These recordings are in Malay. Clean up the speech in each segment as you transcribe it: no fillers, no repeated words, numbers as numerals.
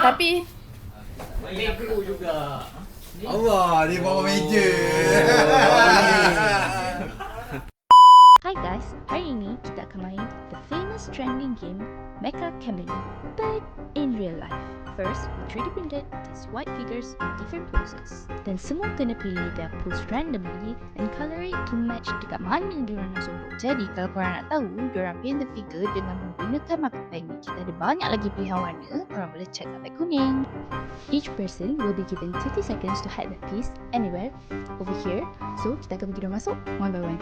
Tapi Lego juga. Allah, dia bawa meja. Hi guys, hari ini kita akan main the famous trending game Mecha Camille, but in real life. First, we 3D printed these white figures in different poses. Dan semua kena pilih their pose randomly and color it to match dekat mana diorang nak sorok. Jadi kalau korang nak tahu diorang paint the figure dengan menggunakan marker pen ni, kita ada banyak lagi pilihan warna. Korang boleh check kat beg kuning. Each person will be given 30 seconds to hide their piece anywhere over here. So, kita akan bagi diorang masuk one by one.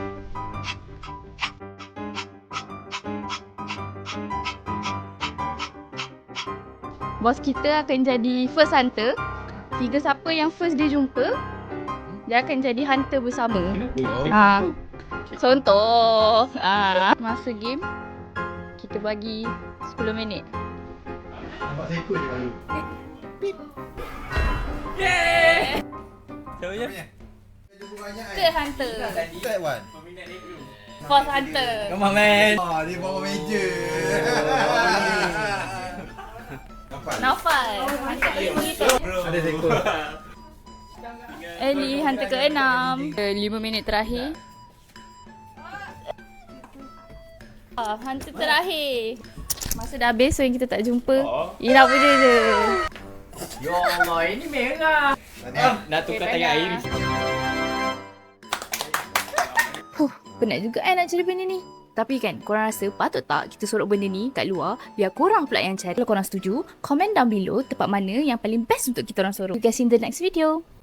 Bos kita akan jadi first hunter. Figure siapa yang first dia jumpa, dia akan jadi hunter bersama. Contoh, masa game kita bagi 10 minit. Nampak saya ikut je kalau. Yeay! Siapa je? Jumpa banyak kan? Third hunter. Third one. Fourth hunter. Come on man. Dia bawa meja. Naufal. Hunter ke-5. Ada saya ikut. Ellie, hunter ke-6. 5 minit terakhir. Hunter terakhir. Masa dah habis, so yang kita tak jumpa. Ira punya je. Ya Allah, ini merah. Nak tukar Okay, tayar tanya. air. Penat juga nak cari benda ni. Tapi kan, korang rasa patut tak kita sorok benda ni kat luar biar korang pula yang cari. Kalau korang setuju, komen down below tempat mana yang paling best untuk kita orang sorok. See you guys in the next video.